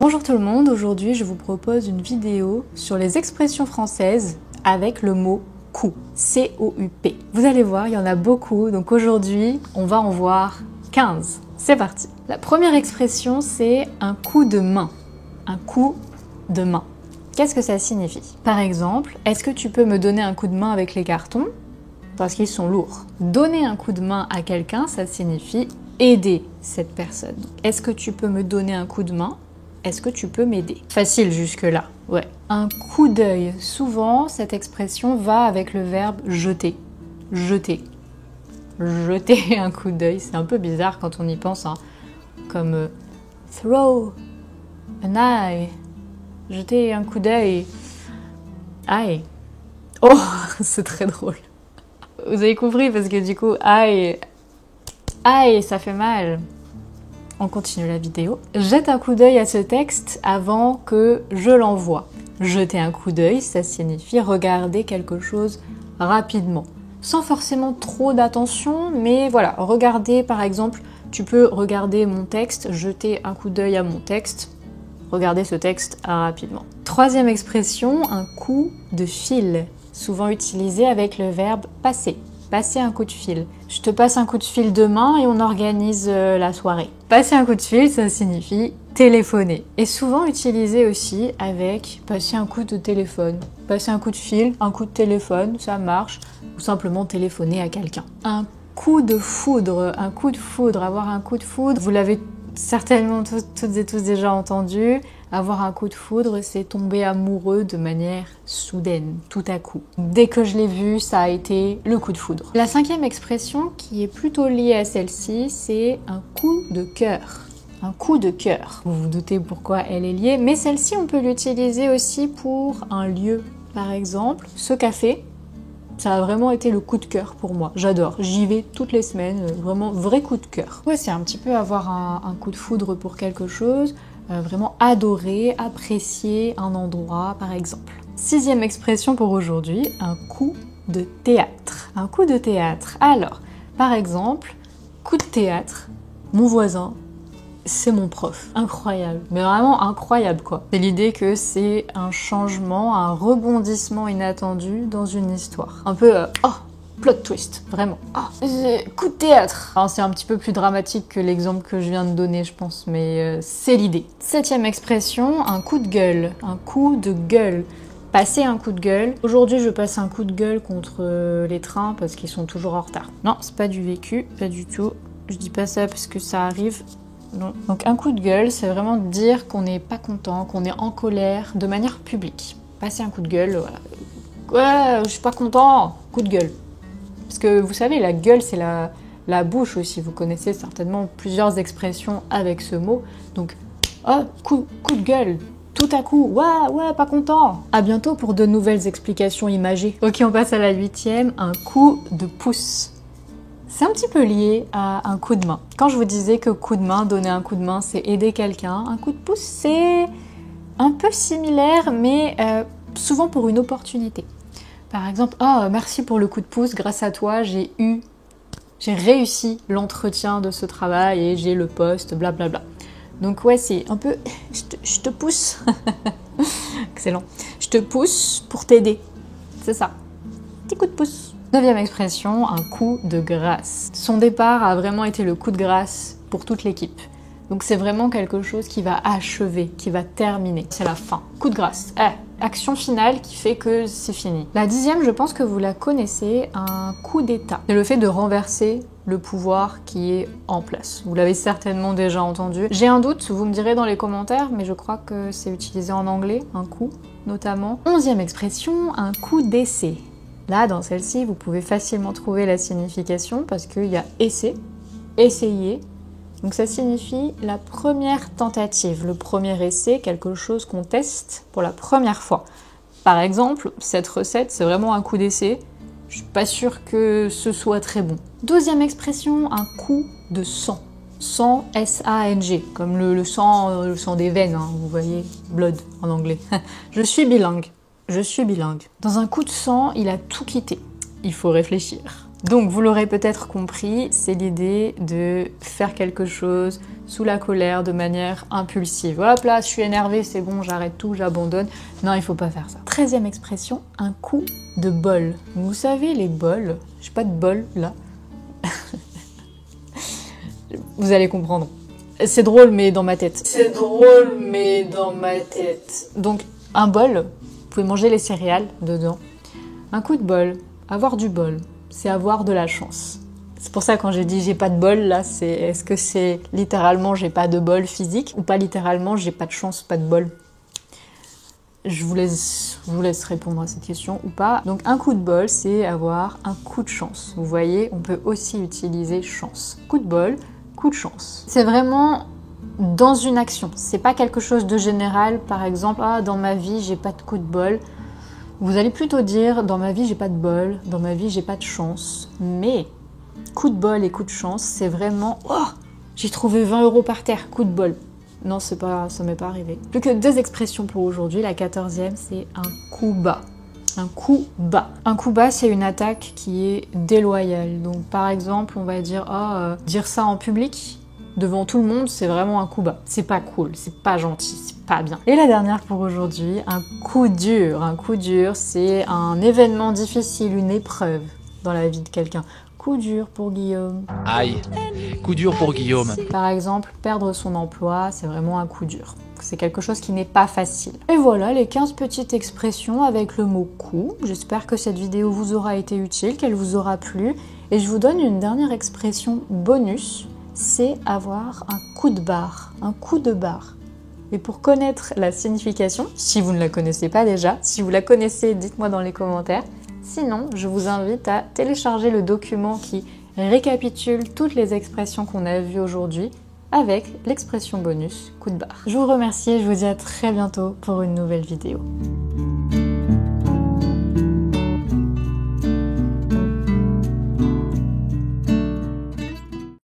Bonjour tout le monde, aujourd'hui je vous propose une vidéo sur les expressions françaises avec le mot coup, C-O-U-P. Vous allez voir, il y en a beaucoup, donc aujourd'hui on va en voir 15. C'est parti. La première expression c'est un coup de main. Un coup de main. Qu'est-ce que ça signifie? Par exemple, est-ce que tu peux me donner un coup de main avec les cartons? Parce qu'ils sont lourds. Donner un coup de main à quelqu'un, ça signifie aider cette personne. Est-ce que tu peux me donner un coup de main? Est-ce que tu peux m'aider? Facile jusque-là, ouais. Un coup d'œil. Souvent, cette expression va avec le verbe jeter. Jeter. Jeter un coup d'œil. C'est un peu bizarre quand on y pense, hein. Comme throw an eye. Jeter un coup d'œil. Aïe. Oh, c'est très drôle. Vous avez compris parce que du coup, aïe, ça fait mal. On continue la vidéo. Jette un coup d'œil à ce texte avant que je l'envoie. Jeter un coup d'œil, ça signifie regarder quelque chose rapidement. Sans forcément trop d'attention, mais voilà, regarder par exemple, tu peux regarder mon texte, jeter un coup d'œil à mon texte, regarder ce texte rapidement. Troisième expression, un coup de fil. Souvent utilisé avec le verbe passer. Passer un coup de fil. Je te passe un coup de fil demain et on organise la soirée. Passer un coup de fil, ça signifie téléphoner. Et souvent utilisé aussi avec passer un coup de téléphone. Passer un coup de fil, un coup de téléphone, ça marche. Ou simplement téléphoner à quelqu'un. Un coup de foudre. Un coup de foudre. Avoir un coup de foudre. Vous l'avez certainement toutes et tous déjà entendu. Avoir un coup de foudre, c'est tomber amoureux de manière soudaine, tout à coup. Dès que je l'ai vu, ça a été le coup de foudre. La cinquième expression, qui est plutôt liée à celle-ci, c'est un coup de cœur. Un coup de cœur. Vous vous doutez pourquoi elle est liée, mais celle-ci, on peut l'utiliser aussi pour un lieu. Par exemple, ce café, ça a vraiment été le coup de cœur pour moi. J'adore. J'y vais toutes les semaines. Vraiment, vrai coup de cœur. Ouais, c'est un petit peu avoir un coup de foudre pour quelque chose. Vraiment adorer, apprécier un endroit, par exemple. Sixième expression pour aujourd'hui, un coup de théâtre. Un coup de théâtre. Alors, par exemple, coup de théâtre, mon voisin, c'est mon prof. Incroyable. Mais vraiment incroyable, quoi. C'est l'idée que c'est un changement, un rebondissement inattendu dans une histoire. Un peu, plot twist, vraiment. Coup de théâtre. Alors, c'est un petit peu plus dramatique que l'exemple que je viens de donner, je pense, mais c'est l'idée. Septième expression, un coup de gueule. Un coup de gueule. Passer un coup de gueule. Aujourd'hui, je passe un coup de gueule contre les trains parce qu'ils sont toujours en retard. Non, c'est pas du vécu, pas du tout. Je dis pas ça parce que ça arrive. Non. Donc un coup de gueule, c'est vraiment dire qu'on n'est pas content, qu'on est en colère de manière publique. Passer un coup de gueule, voilà. Ouais, je suis pas content. Coup de gueule. Parce que vous savez, la gueule, c'est la bouche aussi. Vous connaissez certainement plusieurs expressions avec ce mot. Donc, coup de gueule. Tout à coup, ouais, pas content. À bientôt pour de nouvelles explications imagées. Ok, on passe à la huitième, un coup de pouce. C'est un petit peu lié à un coup de main. Quand je vous disais que coup de main, donner un coup de main, c'est aider quelqu'un, un coup de pouce, c'est un peu similaire, mais souvent pour une opportunité. Par exemple, merci pour le coup de pouce, grâce à toi, j'ai réussi l'entretien de ce travail et j'ai le poste, blablabla. Donc ouais, c'est un peu, je te pousse. Excellent. Je te pousse pour t'aider. C'est ça. Petit coup de pouce. Neuvième expression, un coup de grâce. Son départ a vraiment été le coup de grâce pour toute l'équipe. Donc c'est vraiment quelque chose qui va achever, qui va terminer. C'est la fin. Coup de grâce. Action finale qui fait que c'est fini. La dixième, je pense que vous la connaissez, un coup d'état. C'est le fait de renverser le pouvoir qui est en place. Vous l'avez certainement déjà entendu. J'ai un doute, vous me direz dans les commentaires, mais je crois que c'est utilisé en anglais, un coup notamment. Onzième expression, un coup d'essai. Là, dans celle-ci, vous pouvez facilement trouver la signification parce qu'il y a essai, essayer. Donc ça signifie la première tentative, le premier essai, quelque chose qu'on teste pour la première fois. Par exemple, cette recette, c'est vraiment un coup d'essai. Je suis pas sûre que ce soit très bon. Deuxième expression, un coup de sang. Sang, S-A-N-G, comme le sang des veines, hein, vous voyez, blood en anglais. Je suis bilingue. Je suis bilingue. Dans un coup de sang, il a tout quitté. Il faut réfléchir. Donc vous l'aurez peut-être compris, c'est l'idée de faire quelque chose sous la colère de manière impulsive. Hop là, je suis énervée, c'est bon, j'arrête tout, j'abandonne. Non, il faut pas faire ça. 13e expression, un coup de bol. Vous savez les bols, j'ai pas de bol là. Vous allez comprendre. C'est drôle mais dans ma tête. C'est drôle mais dans ma tête. Donc un bol, vous pouvez manger les céréales dedans. Un coup de bol, avoir du bol, c'est avoir de la chance. C'est pour ça quand j'ai dit j'ai pas de bol, là, c'est est-ce que c'est littéralement j'ai pas de bol physique ou pas littéralement j'ai pas de chance, pas de bol? Je vous laisse répondre à cette question ou pas. Donc un coup de bol, c'est avoir un coup de chance. Vous voyez, on peut aussi utiliser chance. Coup de bol, coup de chance. C'est vraiment dans une action. C'est pas quelque chose de général. Par exemple, ah, dans ma vie, j'ai pas de coup de bol. Vous allez plutôt dire, dans ma vie, j'ai pas de bol. Dans ma vie, j'ai pas de chance. Mais coup de bol et coup de chance, c'est vraiment, oh, j'ai trouvé 20 € par terre. Coup de bol. Non, ça m'est pas arrivé. Plus que 2 expressions pour aujourd'hui. La 14e, c'est un coup bas. Un coup bas. Un coup bas, c'est une attaque qui est déloyale. Donc, par exemple, on va dire, dire ça en public, devant tout le monde, c'est vraiment un coup bas. C'est pas cool, c'est pas gentil, c'est pas bien. Et la dernière pour aujourd'hui, un coup dur. Un coup dur, c'est un événement difficile, une épreuve dans la vie de quelqu'un. Coup dur pour Guillaume. Aïe, coup dur pour Guillaume. Par exemple, perdre son emploi, c'est vraiment un coup dur. C'est quelque chose qui n'est pas facile. Et voilà les 15 petites expressions avec le mot coup. J'espère que cette vidéo vous aura été utile, qu'elle vous aura plu. Et je vous donne une dernière expression bonus, c'est avoir un coup de barre, un coup de barre. Et pour connaître la signification, si vous ne la connaissez pas déjà, si vous la connaissez, dites-moi dans les commentaires. Sinon, je vous invite à télécharger le document qui récapitule toutes les expressions qu'on a vues aujourd'hui avec l'expression bonus coup de barre. Je vous remercie et je vous dis à très bientôt pour une nouvelle vidéo.